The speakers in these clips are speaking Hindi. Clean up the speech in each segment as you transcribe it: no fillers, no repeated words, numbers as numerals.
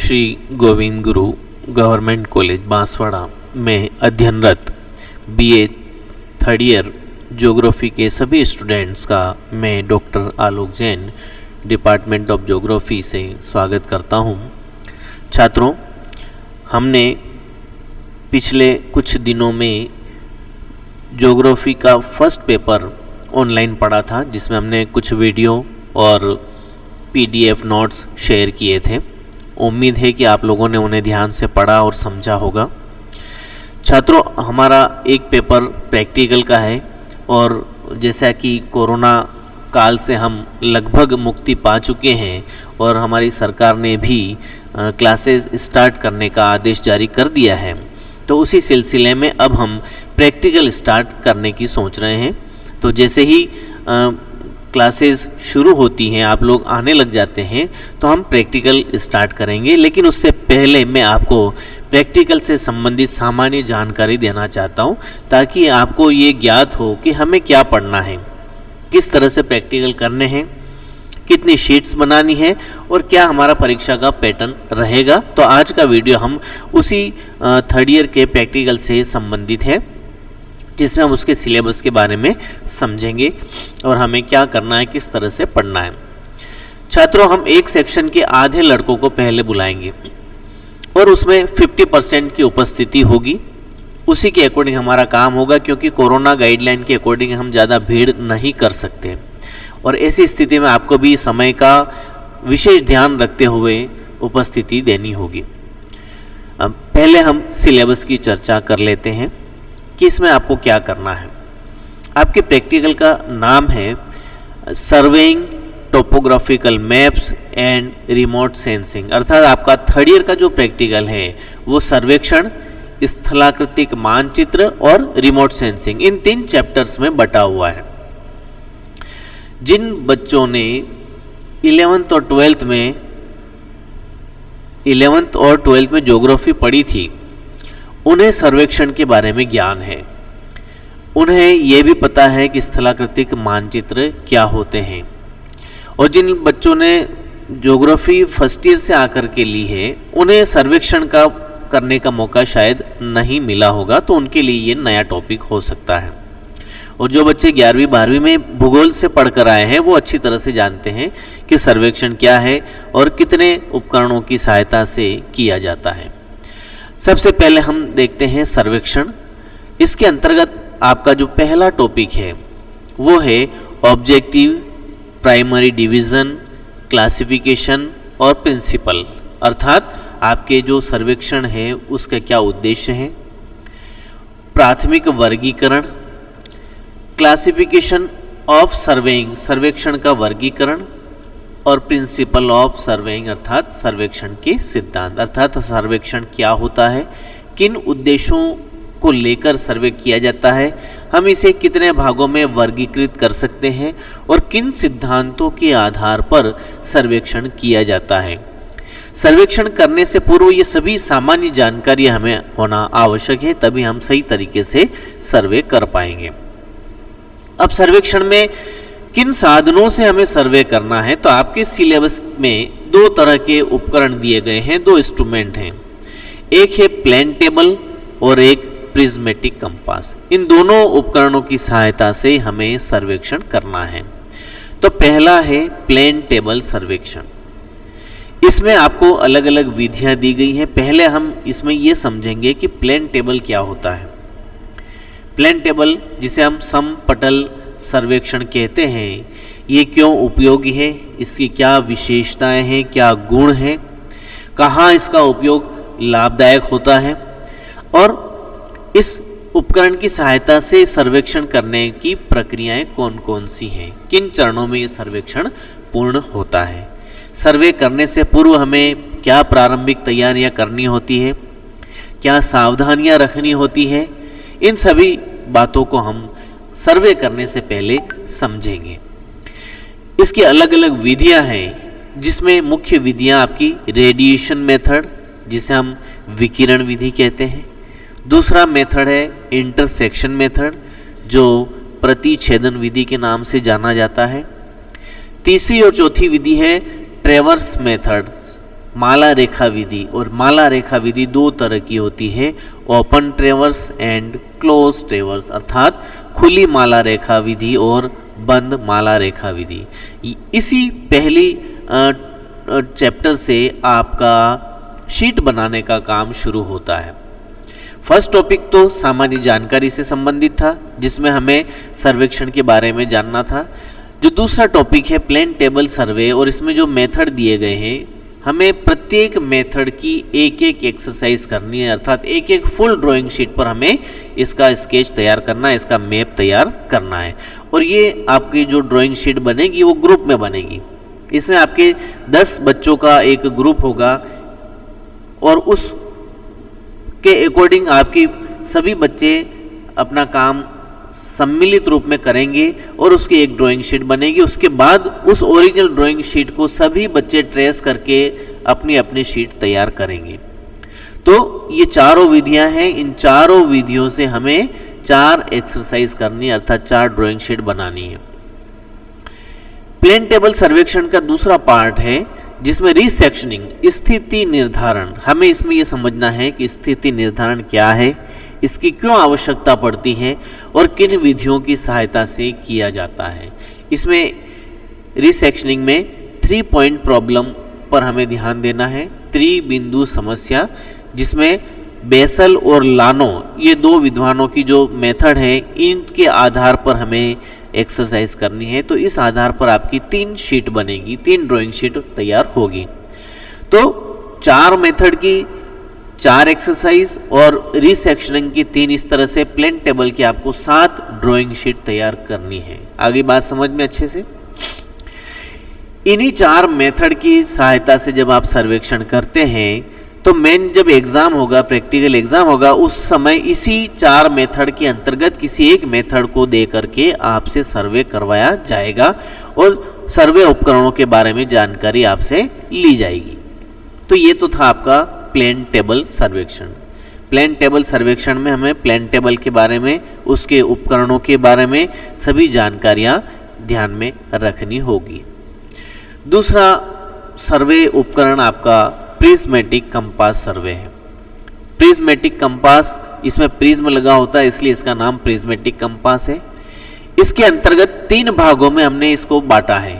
श्री गोविंद गुरु गवर्नमेंट कॉलेज बांसवाड़ा में अध्ययनरत बीए थर्ड ईयर ज्योग्राफी के सभी स्टूडेंट्स का मैं doctor Alok Jain department of geography से स्वागत करता हूं। छात्रों, हमने पिछले कुछ दिनों में ज्योग्राफी का फर्स्ट पेपर ऑनलाइन पढ़ा था, जिसमें हमने कुछ वीडियो और पीडीएफ नोट्स शेयर किए थे। उम्मीद है कि आप लोगों ने उन्हें ध्यान से पढ़ा और समझा होगा। छात्रों, हमारा एक पेपर प्रैक्टिकल का है और जैसा कि कोरोना काल से हम लगभग मुक्ति पा चुके हैं और हमारी सरकार ने भी क्लासेस स्टार्ट करने का आदेश जारी कर दिया है, तो उसी सिलसिले में अब हम प्रैक्टिकल स्टार्ट करने की सोच रहे हैं। तो जैसे ही क्लासेस शुरू होती हैं, आप लोग आने लग जाते हैं, तो हम प्रैक्टिकल स्टार्ट करेंगे। लेकिन उससे पहले मैं आपको प्रैक्टिकल से संबंधित सामान्य जानकारी देना चाहता हूं, ताकि आपको ये ज्ञात हो कि हमें क्या पढ़ना है, किस तरह से प्रैक्टिकल करने हैं, कितनी शीट्स बनानी है और क्या हमारा परीक्षा का पैटर्न रहेगा। तो आज का वीडियो हम उसी थर्ड ईयर के प्रैक्टिकल से संबंधित है, जिसमें हम उसके सिलेबस के बारे में समझेंगे और हमें क्या करना है, किस तरह से पढ़ना है। छात्रों, हम एक सेक्शन के आधे लड़कों को पहले बुलाएंगे और उसमें 50% की उपस्थिति होगी। उसी के अकॉर्डिंग हमारा काम होगा, क्योंकि कोरोना गाइडलाइन के अकॉर्डिंग हम ज़्यादा भीड़ नहीं कर सकते और ऐसी स्थिति में आपको भी समय का विशेष ध्यान रखते हुए उपस्थिति देनी होगी। अब पहले हम सिलेबस की चर्चा कर लेते हैं कि इसमें आपको क्या करना है। आपके प्रैक्टिकल का नाम है surveying topographical maps and remote sensing, अर्थात आपका थर्ड ईयर का जो प्रैक्टिकल है वो सर्वेक्षण, स्थलाकृतिक मानचित्र और रिमोट सेंसिंग, इन 3 चैप्टर्स में बटा हुआ है। जिन बच्चों ने 11th और 12th में ज्योग्राफी पढ़ी थी, उन्हें सर्वेक्षण के बारे में ज्ञान है। उन्हें यह भी पता है कि स्थलाकृतिक मानचित्र क्या होते हैं। और जिन बच्चों ने ज्योग्राफी फर्स्ट ईयर से आकर के ली है, उन्हें सर्वेक्षण का करने का मौका शायद नहीं मिला होगा, तो उनके लिए ये नया टॉपिक हो सकता है। और जो बच्चे 11वीं 12वीं में भूगोल से पढ़कर आए हैं, वो अच्छी तरह से जानते हैं कि सर्वेक्षण क्या है और कितने उपकरणों की सहायता से किया जाता है। सबसे पहले हम देखते हैं सर्वेक्षण। इसके अंतर्गत आपका जो पहला टॉपिक है वो है ऑब्जेक्टिव, प्राइमरी डिवीज़न, क्लासिफिकेशन और प्रिंसिपल, अर्थात आपके जो सर्वेक्षण है उसका क्या उद्देश्य है, प्राथमिक वर्गीकरण, क्लासिफिकेशन ऑफ सर्वेइंग, सर्वेक्षण का वर्गीकरण, और प्रिंसिपल ऑफ सर्वेइंग अर्थात सर्वेक्षण के सिद्धांत, अर्थात सर्वेक्षण क्या होता है, किन उद्देश्यों को लेकर सर्वे किया जाता है, हम इसे कितने भागों में वर्गीकृत कर सकते हैं और किन सिद्धांतों के आधार पर सर्वेक्षण किया जाता है। सर्वेक्षण करने से पूर्व ये सभी सामान्य जानकारी हमें होना आवश्यक है, तभी हम सही तरीके से सर्वे कर पाएंगे। अब सर्वेक्षण में किन साधनों से हमें सर्वे करना है, तो आपके सिलेबस में 2 तरह के उपकरण दिए गए हैं, 2 इंस्ट्रूमेंट हैं। एक है प्लेन टेबल और एक प्रिज्मेटिक कंपास। इन दोनों उपकरणों की सहायता से हमें सर्वेक्षण करना है। तो पहला है प्लेन टेबल सर्वेक्षण। इसमें आपको अलग अलग विधियां दी गई हैं। पहले हम इसमें ये समझेंगे कि प्लेन टेबल क्या होता है। प्लेन टेबल, जिसे हम समपटल सर्वेक्षण कहते हैं, ये क्यों उपयोगी है, इसकी क्या विशेषताएं हैं, क्या गुण हैं, कहाँ इसका उपयोग लाभदायक होता है और इस उपकरण की सहायता से सर्वेक्षण करने की प्रक्रियाएं कौन कौन सी हैं, किन चरणों में ये सर्वेक्षण पूर्ण होता है। सर्वे करने से पूर्व हमें क्या प्रारंभिक तैयारियां करनी होती है, क्या सावधानियां रखनी होती है, इन सभी बातों को हम सर्वे करने से पहले समझेंगे। इसकी अलग अलग विधियां हैं, जिसमें मुख्य विधियां आपकी रेडिएशन मेथड, जिसे हम विकिरण विधि कहते हैं। दूसरा मेथड है इंटरसेक्शन मेथड, जो प्रतिछेदन विधि के नाम से जाना जाता है। तीसरी और चौथी विधि है ट्रेवर्स मेथड, माला रेखा विधि। और माला रेखा विधि दो तरह की होती है, ओपन ट्रेवर्स एंड क्लोज ट्रेवर्स, अर्थात खुली माला रेखा विधि और बंद माला रेखा विधि। इसी पहली चैप्टर से आपका शीट बनाने का काम शुरू होता है। फर्स्ट टॉपिक तो सामान्य जानकारी से संबंधित था, जिसमें हमें सर्वेक्षण के बारे में जानना था। जो दूसरा टॉपिक है प्लेन टेबल सर्वे, और इसमें जो मेथड दिए गए हैं, हमें प्रत्येक मेथड की एक एक एक्सरसाइज करनी है, अर्थात एक एक फुल ड्राइंग शीट पर हमें इसका स्केच तैयार करना है, इसका मैप तैयार करना है। और ये आपकी जो ड्राइंग शीट बनेगी वो ग्रुप में बनेगी। इसमें आपके 10 बच्चों का एक ग्रुप होगा और उस के अकॉर्डिंग आपकी सभी बच्चे अपना काम सम्मिलित रूप में करेंगे और उसकी एक ड्राइंग शीट बनेगी। उसके बाद उस ओरिजिनल ड्राइंग शीट को सभी बच्चे ट्रेस करके अपनी अपनी शीट तैयार करेंगे। तो ये चारों विधियां हैं, इन चारों विधियों से हमें 4 एक्सरसाइज करनी है, अर्थात 4 ड्राइंग शीट बनानी है। प्लेन टेबल सर्वेक्षण का दूसरा पार्ट है जिसमें रीसेक्शनिंग, स्थिति निर्धारण। हमें इसमें यह समझना है कि स्थिति निर्धारण क्या है, इसकी क्यों आवश्यकता पड़ती है और किन विधियों की सहायता से किया जाता है। इसमें रीसेक्शनिंग में 3 पॉइंट प्रॉब्लम पर हमें ध्यान देना है, त्रिबिंदु समस्या, जिसमें बेसल और लानो ये 2 विद्वानों की जो मेथड है, इनके आधार पर हमें एक्सरसाइज करनी है। तो इस आधार पर आपकी 3 शीट बनेगी, 3 ड्राइंग शीट तैयार होगी। तो 4 मेथड की 4 एक्सरसाइज और रीसेक्शनिंग की 3, इस तरह से प्लेन टेबल की आपको 7 ड्राइंग शीट तैयार करनी है। आगे बात समझ में अच्छे से। इन्हीं 4 मेथड की सहायता से जब आप सर्वेक्षण करते हैं तो मेन जब एग्जाम होगा, प्रैक्टिकल एग्जाम होगा, उस समय इसी 4 मेथड के अंतर्गत किसी एक मेथड को दे करके आपसे सर्वे करवाया जाएगा और सर्वे उपकरणों के बारे में जानकारी आपसे ली जाएगी। तो ये तो था आपका प्लेन टेबल सर्वेक्षण। प्लेन टेबल सर्वेक्षण में हमें प्लेन टेबल के बारे में, उसके उपकरणों के बारे में सभी जानकारियां ध्यान में रखनी होगी। दूसरा सर्वे उपकरण आपका प्रिज्मेटिक कंपास सर्वे है। प्रिज्मेटिक कंपास, इसमें प्रिज्म लगा होता है इसलिए इसका नाम प्रिज्मेटिक कंपास है। इसके अंतर्गत 3 भागों में हमने इसको बांटा है।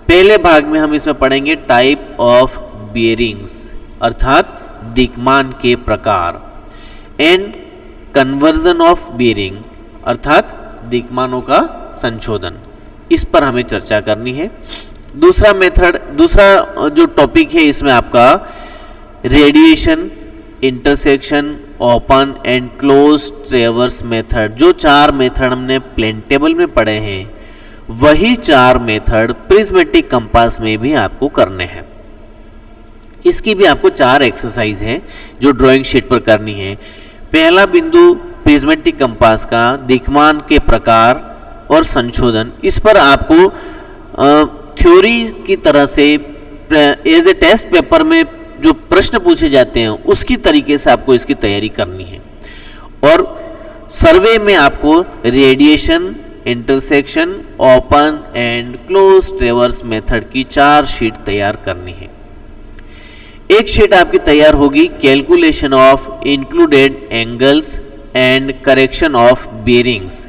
पहले भाग में हम इसमें पढ़ेंगे टाइप ऑफ बियरिंग्स, अर्थात दिक्मान के प्रकार, एंड कन्वर्जन ऑफ बियरिंग, अर्थात दिक्मानों का संशोधन। इस पर हमें चर्चा करनी है। दूसरा जो टॉपिक है इसमें आपका radiation, intersection, open and close ट्रेवर्स method. जो 4 मेथड हमने प्लेन टेबल में पढ़े हैं वही 4 मेथड प्रिज्मेटिक कंपास में भी आपको करने हैं। इसकी भी आपको 4 एक्सरसाइज है जो ड्राइंग शीट पर करनी है। पहला बिंदु प्रिज्मेटिक कंपास का दिक्मान के प्रकार और संशोधन, इस पर आपको थ्योरी की तरह से एज ए टेस्ट पेपर में जो प्रश्न पूछे जाते हैं उसकी तरीके से आपको इसकी तैयारी करनी है। और सर्वे में आपको radiation, intersection, open and close ट्रेवर्स method की 4 शीट तैयार करनी है। एक शीट आपकी तैयार होगी calculation of included angles and correction of bearings,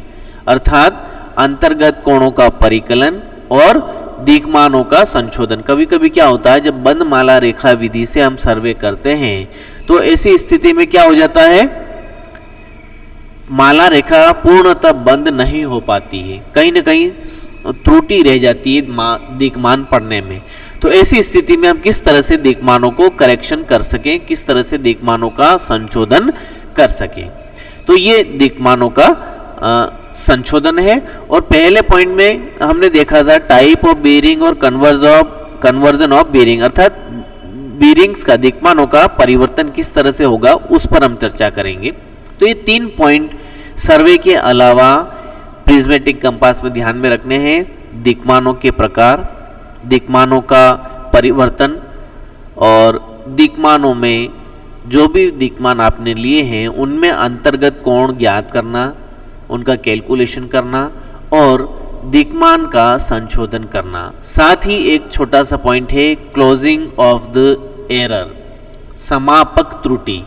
अर्थात अंतर्गत कोणों का परिकलन और दिक्मानों का संशोधन। कभी कभी क्या होता है, जब बंद माला रेखा विधि से हम सर्वे करते हैं तो ऐसी स्थिति में क्या हो जाता है, माला रेखा पूर्णतः बंद नहीं हो पाती है, कहीं ना कहीं त्रुटि रह जाती है दिक्मान पढ़ने में। तो ऐसी स्थिति में हम किस तरह से दिक्मानों को करेक्शन कर सकें, किस तरह से दिक्मानों का संशोधन कर सकें, तो ये दिक्मानों का संशोधन है। और पहले पॉइंट में हमने देखा था टाइप ऑफ बियरिंग और कन्वर्जन ऑफ बियरिंग, अर्थात बियरिंग्स का, दिक्मानों का परिवर्तन किस तरह से होगा उस पर हम चर्चा करेंगे। तो ये 3 पॉइंट सर्वे के अलावा प्रिज्मेटिक कंपास में ध्यान में रखने हैं। दिक्मानों के प्रकार, दिक्मानों का परिवर्तन और दिक्मानों में जो भी दिक्मान आपने लिए हैं उनमें अंतर्गत कोण ज्ञात करना, उनका कैलकुलेशन करना और दिक्मान का संशोधन करना। साथ ही एक छोटा सा पॉइंट है क्लोजिंग ऑफ द एरर, समापक त्रुटि।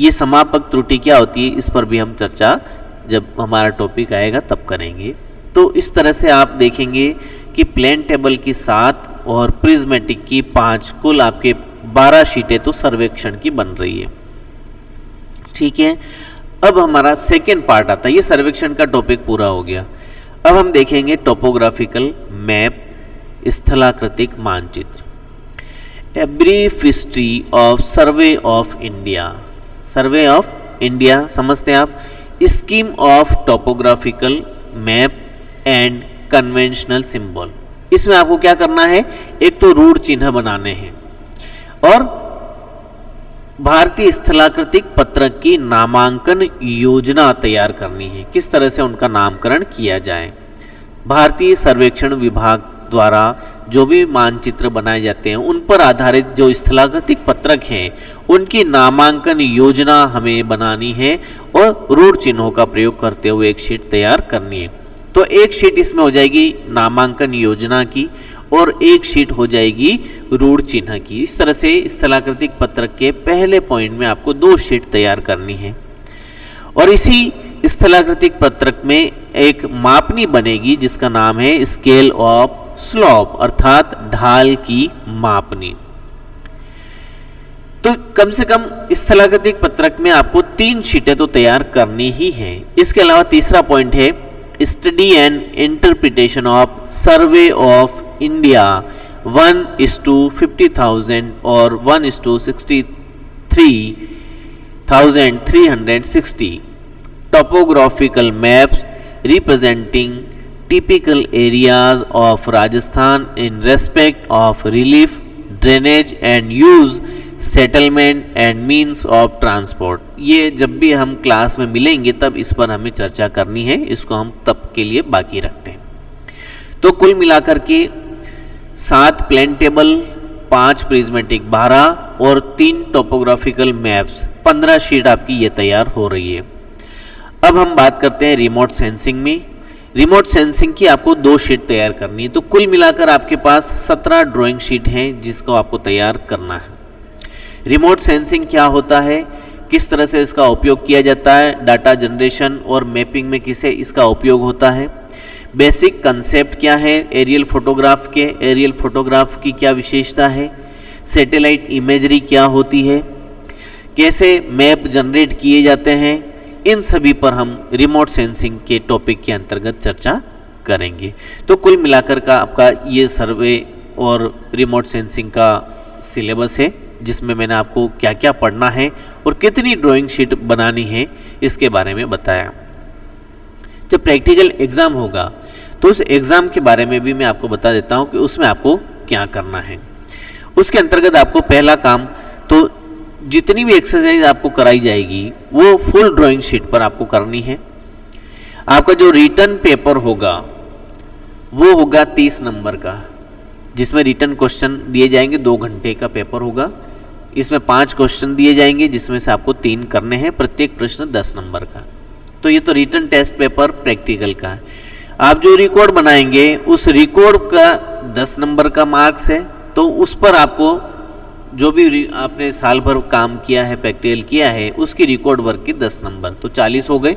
ये समापक त्रुटि क्या होती है, इस पर भी हम चर्चा जब हमारा टॉपिक आएगा तब करेंगे। तो इस तरह से आप देखेंगे कि प्लेन टेबल की 7 और प्रिज्मेटिक की 5, कुल आपके 12 शीटें तो सर्वेक्षण की बन रही है। ठीक है, अब हमारा सेकेंड पार्ट आता है, ये सर्वेक्षण का टॉपिक पूरा हो गया। अब हम देखेंगे टोपोग्राफिकल मैप, स्थलाकृतिक मानचित्र। A brief history of survey of India. Survey of India समझते हैं आप, scheme of topographical map and conventional symbol. इसमें आपको क्या करना है, एक तो रूढ़ चिन्ह बनाने हैं और भारतीय स्थलाकृतिक पत्रक की नामांकन योजना तैयार करनी है, किस तरह से उनका नामकरण किया जाए। भारतीय सर्वेक्षण विभाग द्वारा जो भी मानचित्र बनाए जाते हैं उन पर आधारित जो स्थलाकृतिक पत्रक हैं उनकी नामांकन योजना हमें बनानी है और रूढ़ चिन्हों का प्रयोग करते हुए एक शीट तैयार करनी है। तो एक शीट इसमें हो जाएगी नामांकन योजना की और एक शीट हो जाएगी रूढ़ चिन्ह की। इस तरह से स्थलाकृतिक पत्रक के पहले पॉइंट में आपको 2 शीट तैयार करनी है और इसी स्थलाकृतिक पत्रक में एक मापनी बनेगी जिसका नाम है स्केल ऑफ स्लोप, अर्थात ढाल की मापनी। तो कम से कम स्थलाकृतिक पत्रक में आपको 3 शीटें तो तैयार करनी ही है। इसके अलावा तीसरा पॉइंट है study and interpretation of survey of India 1:50,000 और 1:63,360 topographical maps representing typical areas of Rajasthan in respect of relief, drainage and use, settlement and means of transport। ये जब भी हम क्लास में मिलेंगे तब इस पर हमें चर्चा करनी है, इसको हम तब के लिए बाकी रखते हैं। तो कुल मिलाकर के 7 प्लेन टेबल, 5 प्रिज्मेटिक 12 और 3 टोपोग्राफिकल मैप्स 15 शीट आपकी ये तैयार हो रही है। अब हम बात करते हैं रिमोट सेंसिंग में। रिमोट सेंसिंग की आपको 2 शीट तैयार करनी है। तो कुल मिलाकर आपके पास 17 ड्राइंग शीट हैं जिसको आपको तैयार करना है। रिमोट सेंसिंग क्या होता है, किस तरह से इसका उपयोग किया जाता है, डाटा जनरेशन और मैपिंग में किसे इसका उपयोग होता है, बेसिक कंसेप्ट क्या है एरियल फोटोग्राफ के, एरियल फोटोग्राफ की क्या विशेषता है, सैटेलाइट इमेजरी क्या होती है, कैसे मैप जनरेट किए जाते हैं, इन सभी पर हम रिमोट सेंसिंग के टॉपिक के अंतर्गत चर्चा करेंगे। तो कुल मिलाकर का आपका ये सर्वे और रिमोट सेंसिंग का सिलेबस है जिसमें मैंने आपको क्या क्या पढ़ना है और कितनी ड्राइंग शीट बनानी है इसके बारे में बताया। जब प्रैक्टिकल एग्ज़ाम होगा तो उस एग्ज़ाम के बारे में भी मैं आपको बता देता हूँ कि उसमें आपको क्या करना है। उसके अंतर्गत आपको पहला काम तो जितनी भी एक्सरसाइज आपको कराई जाएगी वो फुल ड्राइंग शीट पर आपको करनी है। आपका जो रिटन पेपर होगा वो होगा 30 नंबर का, जिसमें रिटन क्वेश्चन दिए जाएंगे। 2 घंटे का पेपर होगा। इसमें 5 क्वेश्चन दिए जाएंगे जिसमें से आपको 3 करने हैं, प्रत्येक प्रश्न 10 नंबर का। तो ये तो रिटन टेस्ट पेपर प्रैक्टिकल का है। आप जो रिकॉर्ड बनाएंगे उस रिकॉर्ड का 10 नंबर का मार्क्स है, तो उस पर आपको जो भी आपने साल भर काम किया है, प्रैक्टिकल किया है, उसकी रिकॉर्ड वर्क के 10 नंबर, तो 40 हो गए।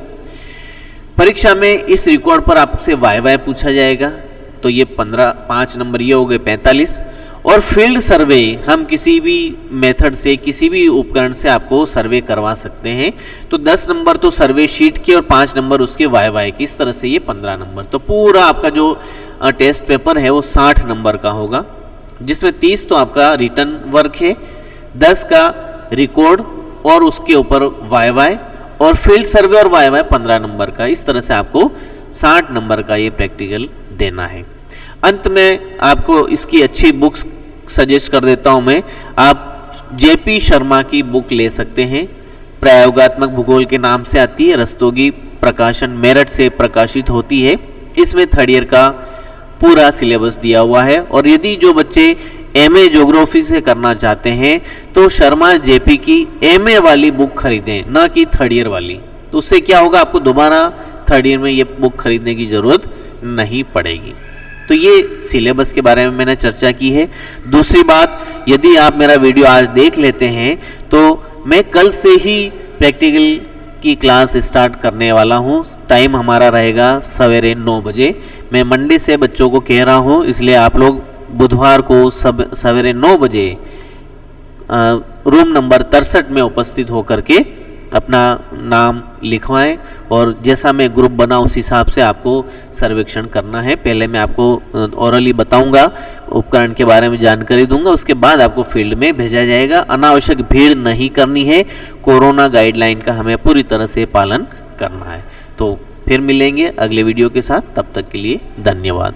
परीक्षा में इस रिकॉर्ड पर आपसे वाई पूछा जाएगा, तो ये 5 नंबर ये हो गए 45। और फील्ड सर्वे हम किसी भी मेथड से, किसी भी उपकरण से आपको सर्वे करवा सकते हैं, तो 10 नंबर तो सर्वे शीट के और 5 नंबर उसके वाई की। इस तरह से ये 15 नंबर। तो पूरा आपका जो टेस्ट पेपर है वो 60 नंबर का होगा, जिसमें 30 तो आपका रिटन वर्क है, 10 का रिकॉर्ड और उसके ऊपर वाई और फील्ड सर्वे और वाई 15 नंबर का। इस तरह से आपको 60 नंबर का ये प्रैक्टिकल देना है। अंत में आपको इसकी अच्छी बुक्स सजेस्ट कर देता हूँ मैं। आप जेपी शर्मा की बुक ले सकते हैं, प्रयोगात्मक भूगोल के नाम से आती है, रस्तोगी प्रकाशन मेरठ से प्रकाशित होती है। इसमें 3rd ईयर का पूरा सिलेबस दिया हुआ है। और यदि जो बच्चे एमए ज्योग्राफी से करना चाहते हैं तो शर्मा जेपी की एमए वाली बुक खरीदें, ना कि 3rd ईयर वाली। तो उससे क्या होगा, आपको दोबारा 3rd ईयर में ये बुक खरीदने की ज़रूरत नहीं पड़ेगी। तो ये सिलेबस के बारे में मैंने चर्चा की है। दूसरी बात, यदि आप मेरा वीडियो आज देख लेते हैं तो मैं कल से ही प्रैक्टिकल की क्लास स्टार्ट करने वाला हूँ। टाइम हमारा रहेगा सवेरे 9 बजे। मैं मंडे से बच्चों को कह रहा हूँ, इसलिए आप लोग बुधवार को सवेरे 9 बजे रूम नंबर 63 में उपस्थित होकर के अपना नाम लिखवाएं और जैसा मैं ग्रुप बना उस हिसाब से आपको सर्वेक्षण करना है। पहले मैं आपको ओरली बताऊंगा, उपकरण के बारे में जानकारी दूंगा, उसके बाद आपको फील्ड में भेजा जाएगा। अनावश्यक भीड़ नहीं करनी है, कोरोना गाइडलाइन का हमें पूरी तरह से पालन करना है। तो फिर मिलेंगे अगले वीडियो के साथ, तब तक के लिए धन्यवाद।